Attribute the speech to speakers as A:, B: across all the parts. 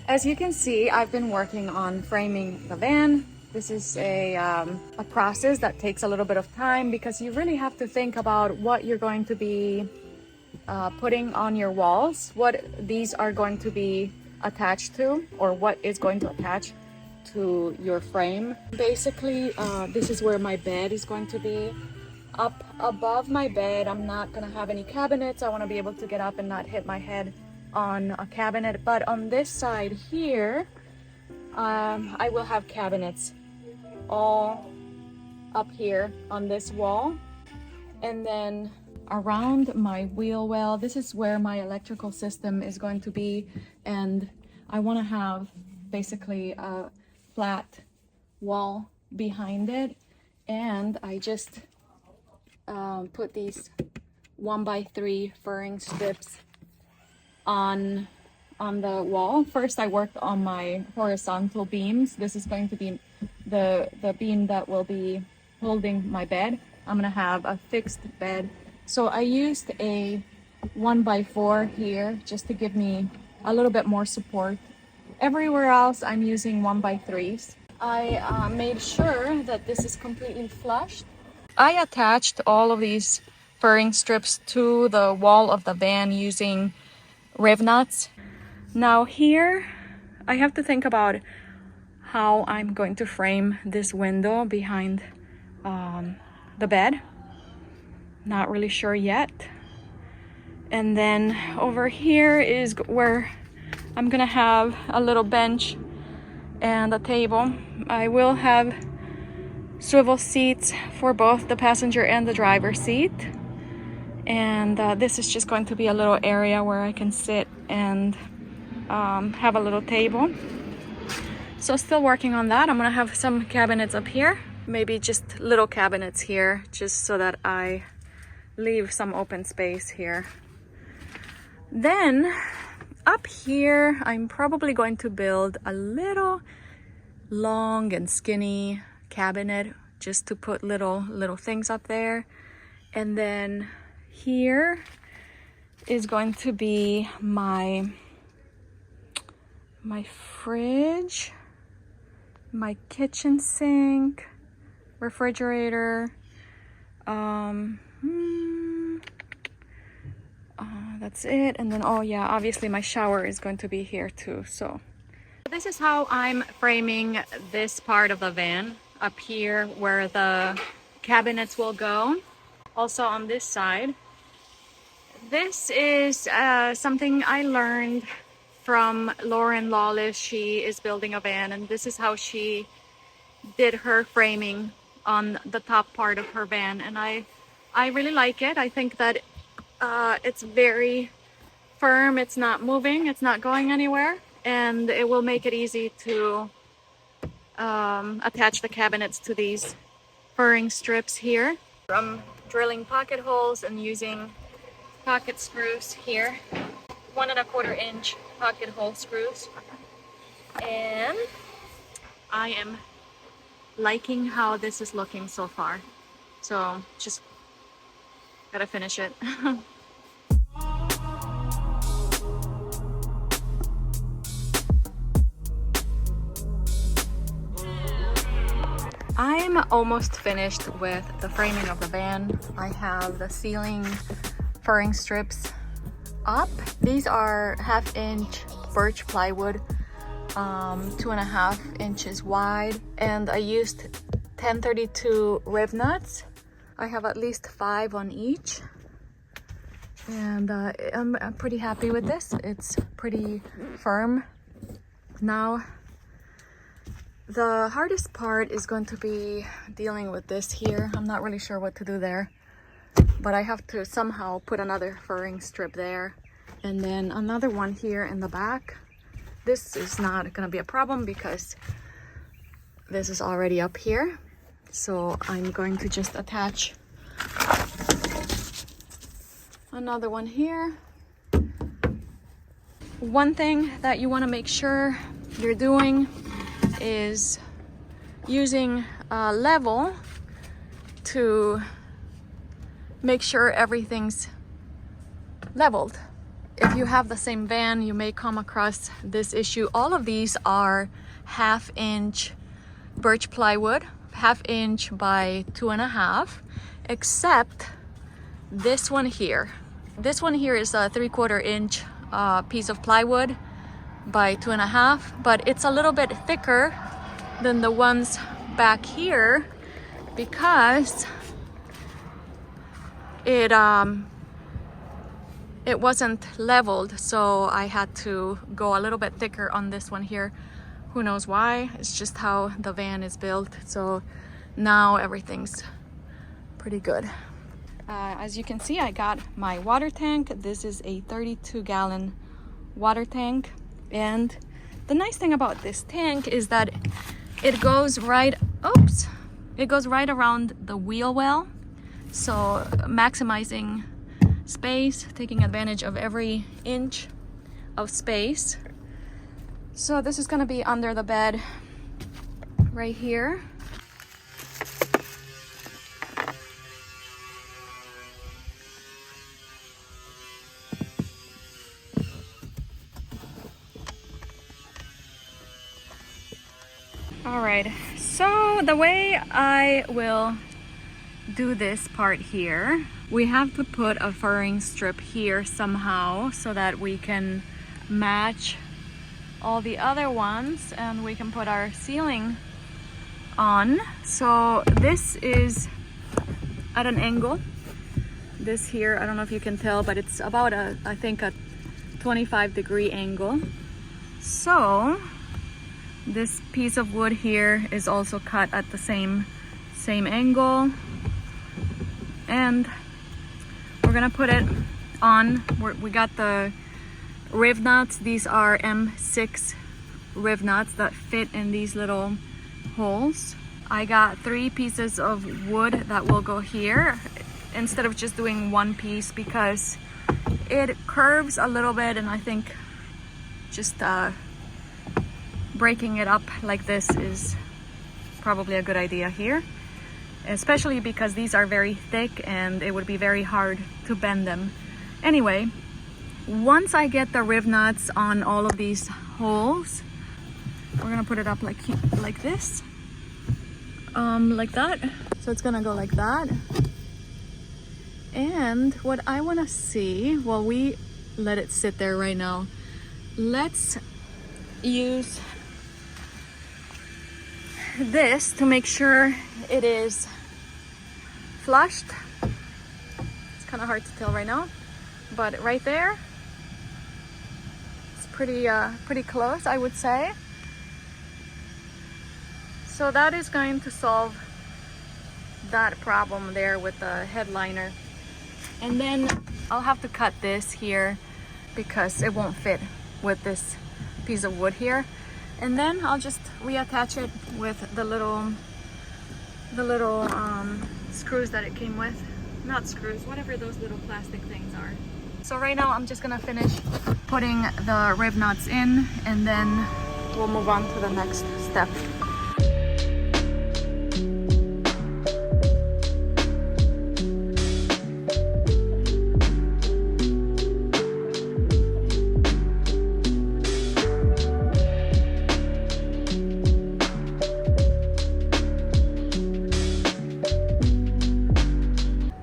A: As you can see, I've been working on framing the van. This is a process that takes a little bit of time because you really have to think about what you're going to be putting on your walls, what these are going to be attached to, or what is going to attach to your frame. Basically, this is where my bed is going to be. Up above my bed, I'm not gonna have any cabinets. I want to be able to get up and not hit my head on a cabinet, but on this side here I will have cabinets all up here on this wall, and then around my wheel well, this is where my electrical system is going to be, and I want to have basically a flat wall behind it, and I just put these 1x3 furring strips on the wall. First I worked on my horizontal beams. This is going to be the beam that will be holding my bed. I'm gonna have a fixed bed, so I used a 1x4 here just to give me a little bit more support. Everywhere else I'm using 1x3s. I made sure that this is completely flushed. I attached all of these furring strips to the wall of the van using Rivnuts. Now here I have to think about how I'm going to frame this window behind the bed. Not really sure yet. And then over here is where I'm gonna have a little bench and a table. I will have swivel seats for both the passenger and the driver seat, and this is just going to be a little area where I can sit and have a little table. So still working on that. I'm gonna have some cabinets up here, maybe just little cabinets here, just so that I leave some open space here. Then up here I'm probably going to build a little long and skinny cabinet just to put little things up there. And then here is going to be my fridge, my kitchen sink, refrigerator, that's it. And then, oh yeah, obviously my shower is going to be here too. So this is how I'm framing this part of the van, up here where the cabinets will go. Also on this side, this is something I learned from Lauren Lawless. She is building a van, and this is how she did her framing on the top part of her van, and I really like it. I think that it's very firm, it's not moving, it's not going anywhere, and it will make it easy to attach the cabinets to these furring strips here. I'm drilling pocket holes and using pocket screws here, 1 1/4 inch pocket hole screws, and I am liking how this is looking so far. So just gotta finish it. I'm almost finished with the framing of the van. I have the ceiling furring strips up. These are 1/2 inch birch plywood, 2.5 inches wide, and I used 1032 Rivnuts. I have at least 5 on each, and I'm pretty happy with this. It's pretty firm. Now the hardest part is going to be dealing with this here. I'm not really sure what to do there, but I have to somehow put another furring strip there, and then another one here in the back. This is not gonna be a problem because this is already up here. So I'm going to just attach another one here. One thing that you want to make sure you're doing is using a level to make sure everything's leveled. If you have the same van, you may come across this issue. All of these are 1/2 inch birch plywood, 1/2 inch by 2.5, except this one here. This one here is a 3/4 inch piece of plywood by 2.5, but it's a little bit thicker than the ones back here because it wasn't leveled, so I had to go a little bit thicker on this one here. Who knows why? It's just how the van is built. So now everything's pretty good. As you can see, I got my water tank. This is a 32-gallon water tank, and the nice thing about this tank is that it goes right around the wheel well, so maximizing space, taking advantage of every inch of space. So this is going to be under the bed right here. All right, so the way I will do this part here, we have to put a furring strip here somehow so that we can match all the other ones and we can put our ceiling on. So this is at an angle. This here, I don't know if you can tell, but it's about I think a 25-degree angle. So this piece of wood here is also cut at the same angle, and we're gonna put it on. We got the Rivnuts. These are M6 Rivnuts that fit in these little holes. I got 3 pieces of wood that will go here instead of just doing 1 piece because it curves a little bit, and I think just breaking it up like this is probably a good idea here, especially because these are very thick and it would be very hard to bend them. Anyway, once I get the Rivnuts on all of these holes, we're gonna put it up like this, like that. So it's gonna go like that. And what I want to see, well, we let it sit there right now. Let's use this to make sure it is flushed. It's kind of hard to tell right now, but right there, it's pretty close, I would say. So that is going to solve that problem there with the headliner. And then I'll have to cut this here because it won't fit with this piece of wood here. And then I'll just reattach it with the little screws that it came with. Not screws, whatever those little plastic things are. So right now I'm just gonna finish putting the Rivnuts in, and then we'll move on to the next step.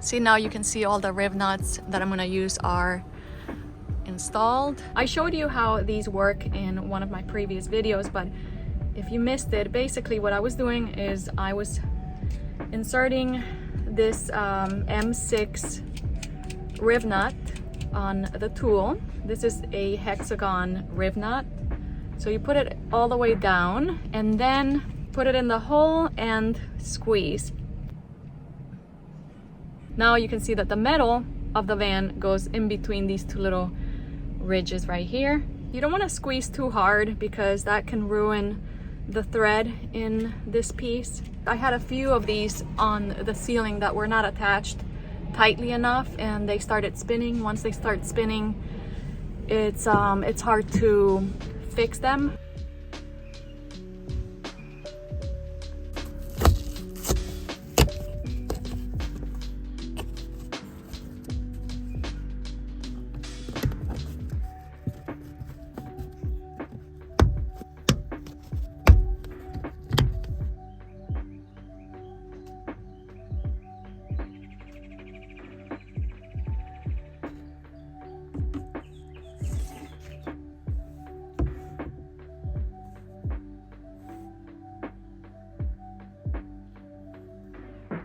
A: See, now you can see all the Rivnuts that I'm gonna use are installed. I showed you how these work in one of my previous videos, but if you missed it, basically what I was doing is I was inserting this M6 Rivnut on the tool. This is a hexagon Rivnut. So you put it all the way down and then put it in the hole and squeeze. Now you can see that the metal of the van goes in between these 2 little ridges right here. You don't want to squeeze too hard because that can ruin the thread in this piece. I had a few of these on the ceiling that were not attached tightly enough and they started spinning. Once they start spinning, it's hard to fix them.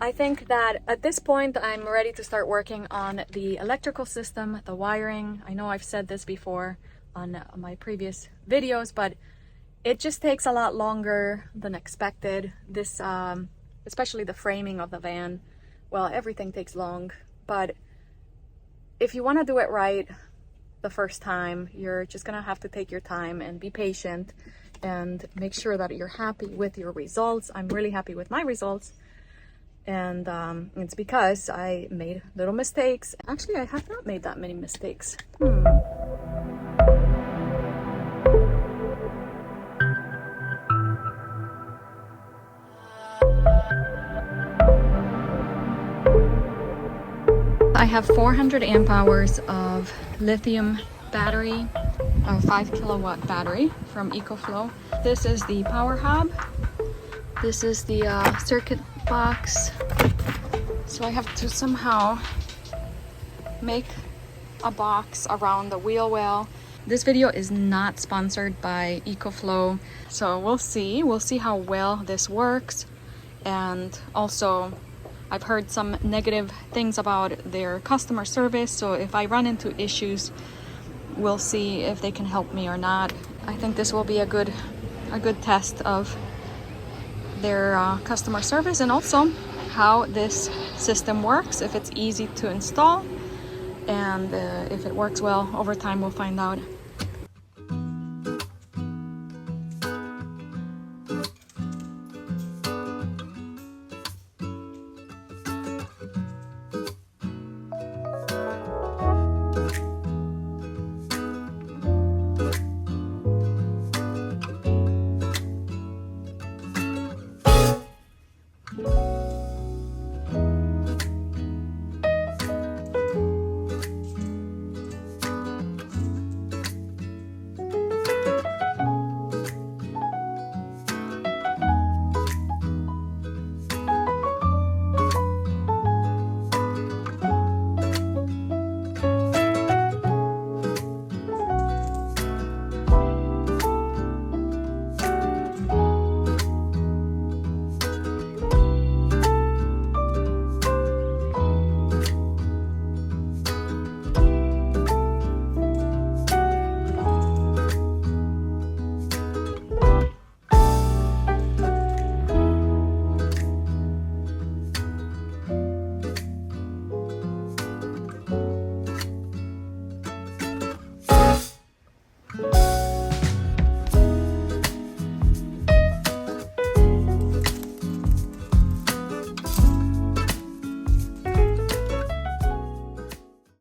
A: I think that at this point I'm ready to start working on the electrical system, the wiring. I know I've said this before on my previous videos, but it just takes a lot longer than expected. This, especially the framing of the van, well, everything takes long, but if you want to do it right the first time, you're just gonna have to take your time and be patient and make sure that you're happy with your results. I'm really happy with my results. And it's because I made little mistakes. Actually, I have not made that many mistakes. I have 400 amp hours of lithium battery, a 5 kilowatt battery from EcoFlow. This is the power hub. This is the circuit box. So I have to somehow make a box around the wheel well. This video is not sponsored by EcoFlow, so we'll see how well this works. And also I've heard some negative things about their customer service, so if I run into issues, we'll see if they can help me or not. I think this will be a good test of their customer service, and also how this system works, if it's easy to install, and if it works well over time, we'll find out.